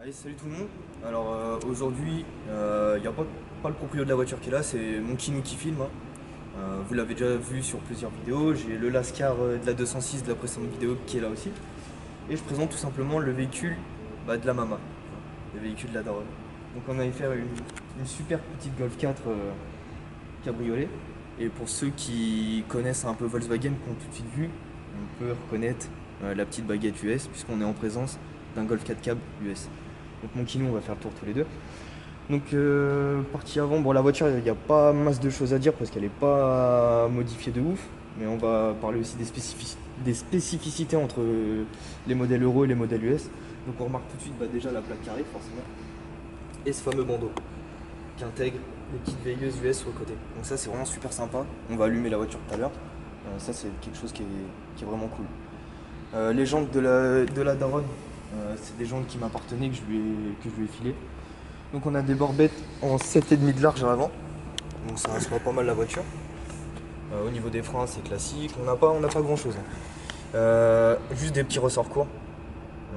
Allez, salut tout le monde. Alors aujourd'hui, il n'y a pas le proprio de la voiture qui est là, c'est mon kinou qui filme, hein. Vous l'avez déjà vu sur plusieurs vidéos. J'ai le Lascar de la 206 de la précédente vidéo qui est là aussi. Et je présente tout simplement le véhicule de la Mama, le véhicule de la daronne. Donc on avait fait une super petite Golf 4 cabriolet. Et pour ceux qui connaissent un peu Volkswagen, qui ont tout de suite vu, on peut reconnaître la petite baguette US puisqu'on est en présence d'un Golf 4 cab US. Donc mon kinou, on va faire le tour tous les deux. Donc partie avant, bon la voiture il n'y a pas masse de choses à dire parce qu'elle n'est pas modifiée de ouf. Mais on va parler aussi des spécificités entre les modèles Euro et les modèles US. Donc on remarque tout de suite déjà la plaque carrée forcément. Et ce fameux bandeau qui intègre les petites veilleuses US sur le côté. Donc ça c'est vraiment super sympa. On va allumer la voiture tout à l'heure. Ça c'est quelque chose qui est vraiment cool. Les jantes de la daronne, c'est des jantes qui m'appartenaient, que je lui ai filées. Donc on a des borbettes en 7,5 de large à l'avant. Donc ça reste pas mal la voiture. Au niveau des freins c'est classique, on n'a pas grand chose, hein. Juste des petits ressorts courts.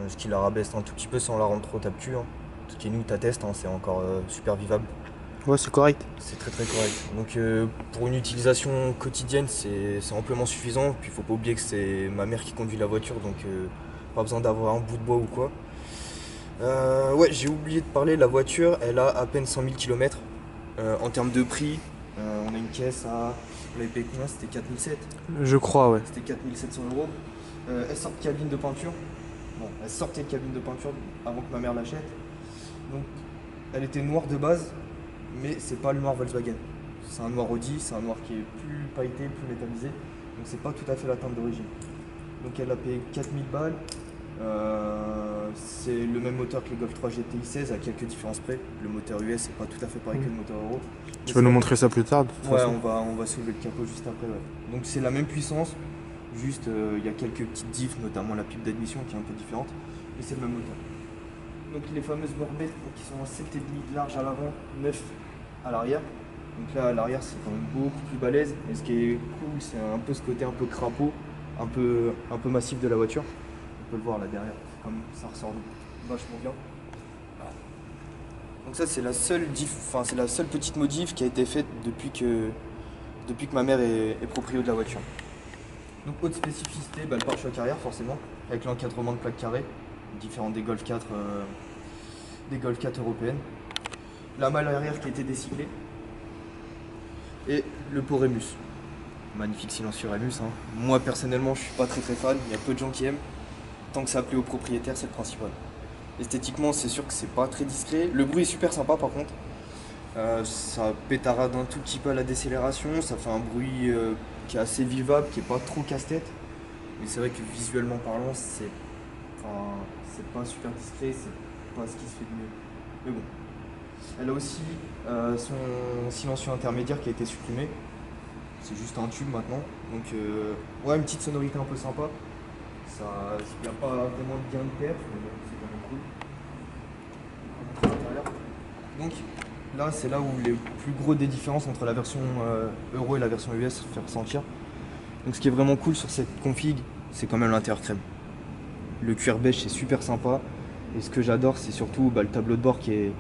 Ce qui la rabaisse un tout petit peu sans la rendre trop tape-cul, hein. Ce qui nous t'atteste, hein, c'est encore super vivable. Ouais, c'est correct. C'est très correct. Donc pour une utilisation quotidienne, c'est amplement suffisant. Puis il faut pas oublier que c'est ma mère qui conduit la voiture, donc pas besoin d'avoir un bout de bois ou quoi. Ouais, j'ai oublié de parler, la voiture, elle a à peine 100 000 km. En termes de prix, on a une caisse à... On l'avait payé combien? C'était 4 700. Je crois, ouais. C'était 4 700 euros. Elle sort de cabine de peinture. Bon, elle sortait de cabine de peinture avant que ma mère l'achète. Donc elle était noire de base. Mais c'est pas le noir Volkswagen. C'est un noir Audi, c'est un noir qui est plus pailleté, plus métallisé. Donc c'est pas tout à fait la teinte d'origine. Donc elle a payé 4000 balles. C'est le même moteur que le Golf 3 GTI 16 à quelques différences près. Le moteur US c'est pas tout à fait pareil que le moteur Euro. Tu vas nous montrer ça plus tard de toute Ouais, façon. on va soulever le capot juste après. Ouais. Donc c'est la même puissance, juste il y a quelques petites diffs, notamment la pipe d'admission qui est un peu différente. Mais c'est le même moteur. Donc les fameuses borbettes qui sont en 7,5 de large à l'avant, 9 à l'arrière. Donc là à l'arrière c'est quand même beaucoup plus balèze. Et ce qui est cool c'est un peu ce côté un peu crapaud, un peu massif de la voiture. On peut le voir là derrière, comme ça ressort vachement bien. Donc ça c'est la seule c'est la seule petite modif qui a été faite depuis que ma mère est proprio de la voiture. Donc autre spécificité, le pare-choc arrière forcément, avec l'encadrement de plaques carrées, différent des Golf 4 européennes. La malle arrière qui a été décyclée. Et le pot Rémus. Magnifique silencieux Rémus, hein. Moi personnellement je suis pas très fan, il y a peu de gens qui aiment. Tant que ça plaît au propriétaire, c'est le principal. Esthétiquement c'est sûr que c'est pas très discret. Le bruit est super sympa par contre. Ça pétarade un tout petit peu à la décélération, ça fait un bruit qui est assez vivable, qui est pas trop casse-tête. Mais c'est vrai que visuellement parlant, c'est pas super discret, c'est pas ce qui se fait de mieux. Mais bon. Elle a aussi son silencieux intermédiaire qui a été supprimé. C'est juste un tube maintenant. Donc ouais, une petite sonorité un peu sympa. Il n'y a pas vraiment de gain de perf, mais bon, c'est quand même cool. Donc là, c'est là où les plus gros des différences entre la version Euro et la version US se fait ressentir. Donc ce qui est vraiment cool sur cette config, c'est quand même l'intérieur crème. Le cuir beige c'est super sympa. Et ce que j'adore c'est surtout le tableau de bord qui est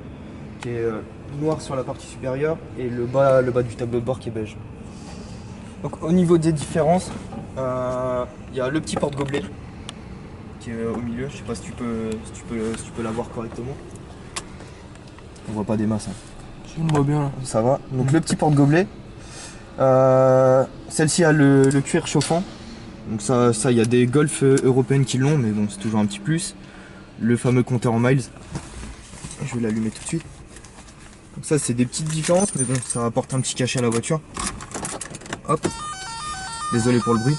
noir sur la partie supérieure et le bas du tableau de bord qui est beige. Donc au niveau des différences, il y a le petit porte-gobelet qui est au milieu. Je sais pas si tu peux la voir correctement. On voit pas des masses, hein. On voit bien là. Ça va. Donc le petit porte-gobelet. Celle-ci a le cuir chauffant. Donc ça il y a des Golf européennes qui l'ont, mais bon c'est toujours un petit plus. Le fameux compteur en miles. Je vais l'allumer tout de suite. Donc ça c'est des petites différences, mais bon ça apporte un petit cachet à la voiture. Hop. Désolé pour le bruit.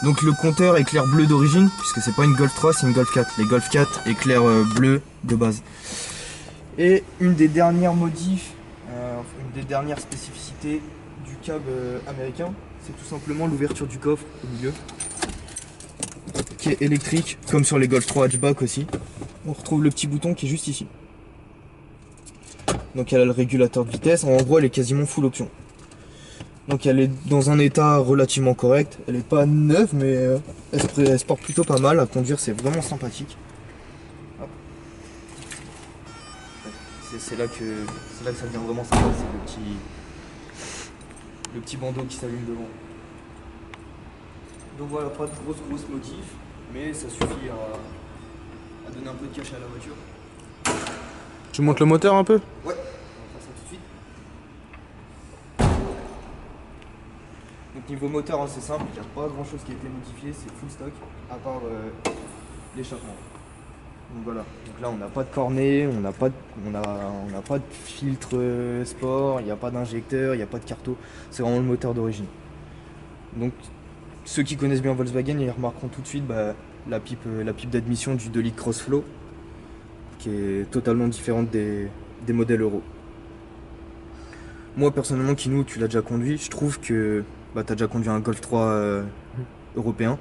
Donc le compteur éclair bleu d'origine, puisque c'est pas une Golf 3, c'est une Golf 4. Les Golf 4 éclairent bleu de base. Et une des dernières modifs, une des dernières spécificités du cab américain, c'est tout simplement l'ouverture du coffre au milieu, qui est électrique, comme sur les Golf 3 hatchback aussi. On retrouve le petit bouton qui est juste ici. Donc elle a le régulateur de vitesse, en gros elle est quasiment full option. Donc elle est dans un état relativement correct, elle n'est pas neuve mais elle se porte plutôt pas mal, à conduire c'est vraiment sympathique. Hop. c'est là que ça devient vraiment sympa, c'est le petit bandeau qui s'allume devant. Donc voilà, pas de grosses motifs, mais ça suffit à donner un peu de cachet à la voiture. Tu montes le moteur un peu? Ouais, on va faire ça tout de suite. Donc niveau moteur, hein, c'est simple, il n'y a pas grand chose qui a été modifié, c'est full stock, à part l'échappement. Donc voilà, donc là on n'a pas de cornet, on n'a pas de filtre sport, il n'y a pas d'injecteur, il n'y a pas de carto, c'est vraiment le moteur d'origine. Donc ceux qui connaissent bien Volkswagen, ils remarqueront tout de suite la pipe d'admission du 2 litres Crossflow, qui est totalement différente des modèles Euro. Moi personnellement, Kinou, tu l'as déjà conduit, je trouve que tu as déjà conduit un Golf 3 européen.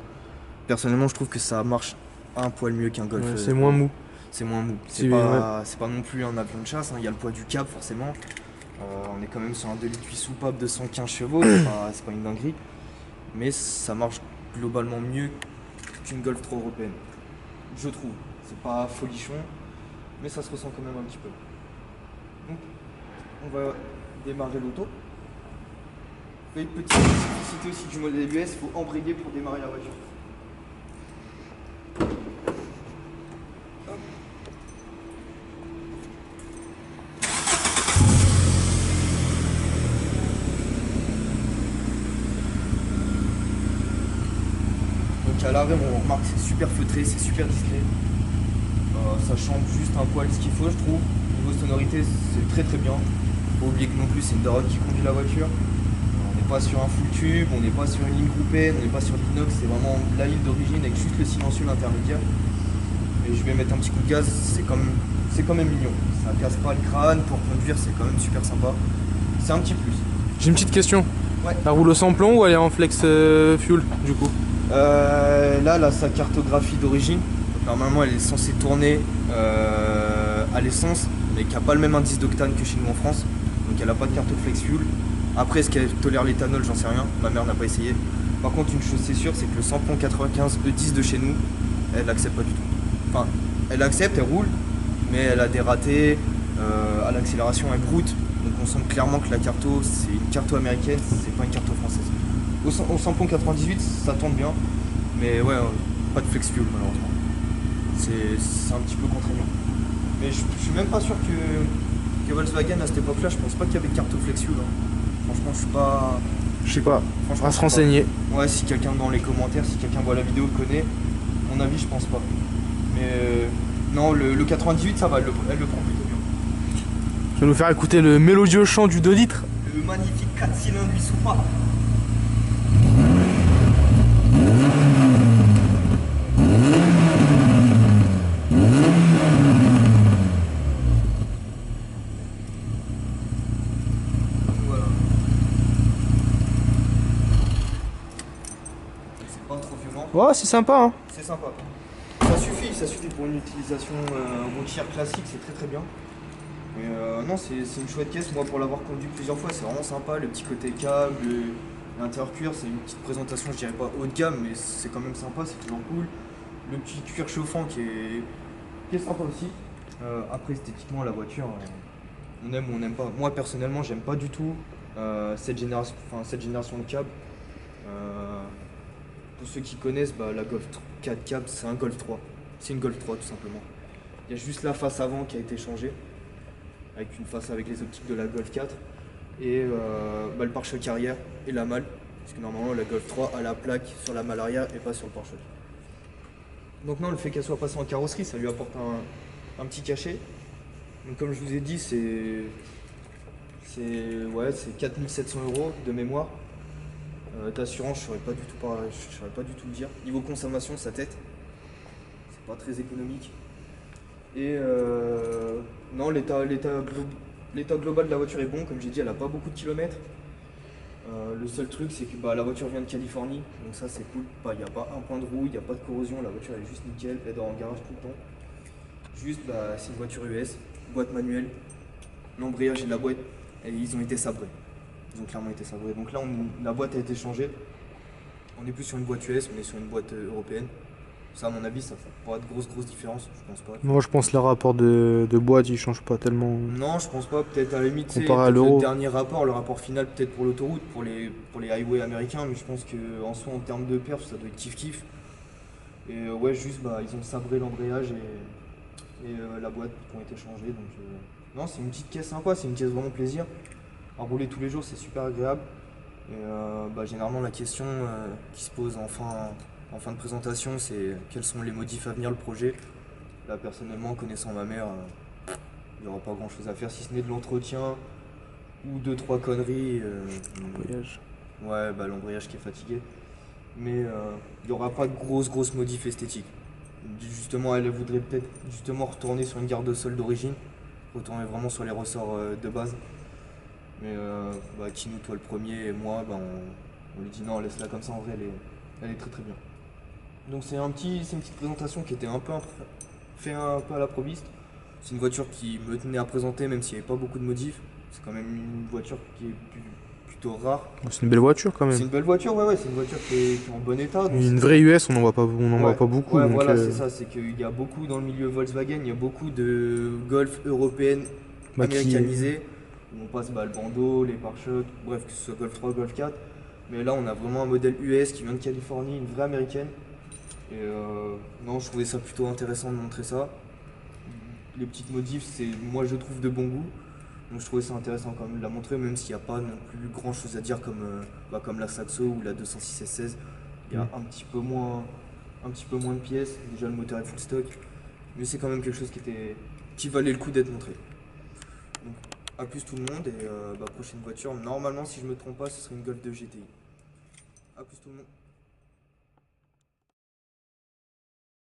Personnellement, je trouve que ça marche un poil mieux qu'un Golf. Ouais, c'est moins mou. C'est moins mou. C'est pas non plus un avion de chasse, hein. Il y a le poids du cab forcément. On est quand même sur un 2 litres 8 soupape de 115 chevaux, c'est pas une dinguerie. Mais ça marche globalement mieux qu'une Golf 3 européenne. Je trouve. C'est pas folichon, mais ça se ressent quand même un petit peu. Donc, on va démarrer l'auto. Et petite spécificité aussi du modèle US, il faut embrayer pour démarrer la voiture. Donc à l'arrêt, on remarque que c'est super feutré, c'est super discret. Ça chante juste un poil ce qu'il faut, je trouve. Niveau sonorité, c'est très bien. Faut pas oublier que non plus c'est une daronne qui conduit la voiture. On n'est pas sur un full tube, on n'est pas sur une ligne groupée, on n'est pas sur l'inox, c'est vraiment la ligne d'origine avec juste le silencieux l'intermédiaire. Et je vais mettre un petit coup de gaz, c'est quand même mignon. Ça casse pas le crâne, pour conduire c'est quand même super sympa. C'est un petit plus. J'ai une petite question. Ouais. Elle roule au sans-plomb ou elle est en flex fuel du coup? Là, elle a sa cartographie d'origine. Normalement, elle est censée tourner à l'essence, mais qui n'a pas le même indice d'octane que chez nous en France. Donc elle n'a pas de carte flex fuel. Après, est-ce qu'elle tolère l'éthanol, j'en sais rien. Ma mère n'a pas essayé. Par contre, une chose c'est sûr, c'est que le samplon 95 E10 de chez nous, elle l'accepte pas du tout. Enfin, elle accepte, elle roule, mais elle a des ratés. À l'accélération, elle broute. Donc on sent clairement que la carto, c'est une carto américaine, c'est pas une carto française. Au samplon 98, ça tourne bien, mais ouais, pas de flex fuel malheureusement. C'est un petit peu contraignant. Mais je suis même pas sûr que Volkswagen à cette époque-là, je pense pas qu'il y avait de carte flex fuel. Hein. Franchement, Je sais pas. Franchement, On va se renseigner. Ouais, si quelqu'un dans les commentaires, si quelqu'un voit la vidéo connaît, mon avis, je pense pas. Mais non, le 98, ça va, elle le prend plutôt bien. Je vais nous faire écouter le mélodieux chant du 2 litres. Le magnifique 4 cylindres 8 soupapes. Voilà. C'est pas trop violent. Ouais, c'est sympa hein. C'est sympa. Ça suffit pour une utilisation routière classique, c'est très bien. Mais non, c'est une chouette caisse. Moi, pour l'avoir conduit plusieurs fois, c'est vraiment sympa. Le petit côté câble, l'intérieur cuir, c'est une petite présentation, je dirais pas haut de gamme, mais c'est quand même sympa, c'est toujours cool. Le petit cuir chauffant qui est sympa aussi. Après, esthétiquement, la voiture, on aime ou on n'aime pas. Moi, personnellement, j'aime pas du tout cette génération de cab. Pour ceux qui connaissent, la Golf 4 cab, c'est un Golf 3. C'est une Golf 3 tout simplement. Il y a juste la face avant qui a été changée, avec une face avec les optiques de la Golf 4, et le pare-choc arrière et la malle, parce que normalement la Golf 3 a la plaque sur la malle arrière et pas sur le pare-choc. Donc non, le fait qu'elle soit passée en carrosserie, ça lui apporte un petit cachet. Donc comme je vous ai dit, c'est 4700 € de mémoire. D'assurance, je saurais pas du tout le dire. Niveau consommation, sa tête, c'est pas très économique. Et non, l'état global de la voiture est bon. Comme j'ai dit, elle a pas beaucoup de kilomètres. Le seul truc, c'est que la voiture vient de Californie, donc ça c'est cool. Il n'y a pas un point de roue, il n'y a pas de corrosion, la voiture elle est juste nickel, elle dort en garage tout le temps. Juste, c'est une voiture US, boîte manuelle, l'embrayage et la boîte, et ils ont été sabrés. Ils ont clairement été sabrés. Donc là, la boîte a été changée. On n'est plus sur une boîte US, on est sur une boîte européenne. Ça, à mon avis, ça fait pas de grosses différences, je pense pas. Moi, je pense que le rapport de boîte, il change pas tellement Non, je pense pas. Peut-être à la limite, c'est comparé à peut-être le l'euro. dernier rapport, le rapport final peut-être pour l'autoroute, pour les highways américains, mais je pense que en soi, en termes de perf, ça doit être kiff-kiff. Et ouais, juste, bah, ils ont sabré l'embrayage et la boîte qui ont été changées. Donc, non, c'est une petite caisse sympa, c'est une caisse vraiment plaisir. À rouler tous les jours, c'est super agréable. Et bah, généralement, la question qui se pose en fin de présentation, c'est quels sont les modifs à venir, le projet. Là, personnellement, connaissant ma mère, il n'y aura pas grand chose à faire si ce n'est de l'entretien ou deux, trois conneries. Voyage. Ouais, bah, l'embrayage qui est fatigué. Mais il n'y aura pas de grosses modifs esthétiques. Justement, elle voudrait peut-être justement retourner sur une garde de sol d'origine, retourner vraiment sur les ressorts de base. Mais bah, Kinou, toi le premier, et moi, bah, on lui dit non, laisse-la comme ça, en vrai, elle est très bien. Donc c'est c'est une petite présentation qui était fait un peu à l'improviste. C'est une voiture qui me tenait à présenter, même s'il n'y avait pas beaucoup de modifs. C'est quand même une voiture qui est plutôt rare. C'est une belle voiture quand C'est même. une belle voiture, ouais, c'est une voiture qui est en bon état. Donc Une vraie US, on n'en voit pas, on en voit pas beaucoup. ouais, Donc, voilà, c'est ça. C'est qu'il y a beaucoup dans le milieu Volkswagen, il y a beaucoup de Golf européennes maquillée. américanisées. Où on passe bah, le bandeau, les pare-chocs, bref, que ce soit Golf 3, Golf 4. Mais là, on a vraiment un modèle US qui vient de Californie, une vraie américaine. Et non, je trouvais ça plutôt intéressant de montrer ça. Les petites modifs, c'est moi je trouve de bon goût. Donc je trouvais ça intéressant quand même de la montrer, même s'il n'y a pas non plus grand chose à dire comme la Saxo ou la 206 S16. Il y a un petit peu moins de pièces. Déjà le moteur est full stock. Mais c'est quand même quelque chose qui valait le coup d'être montré. Donc à plus tout le monde et bah, prochaine voiture. Normalement si je me trompe pas ce serait une Golf 2 GTI. A plus tout le monde.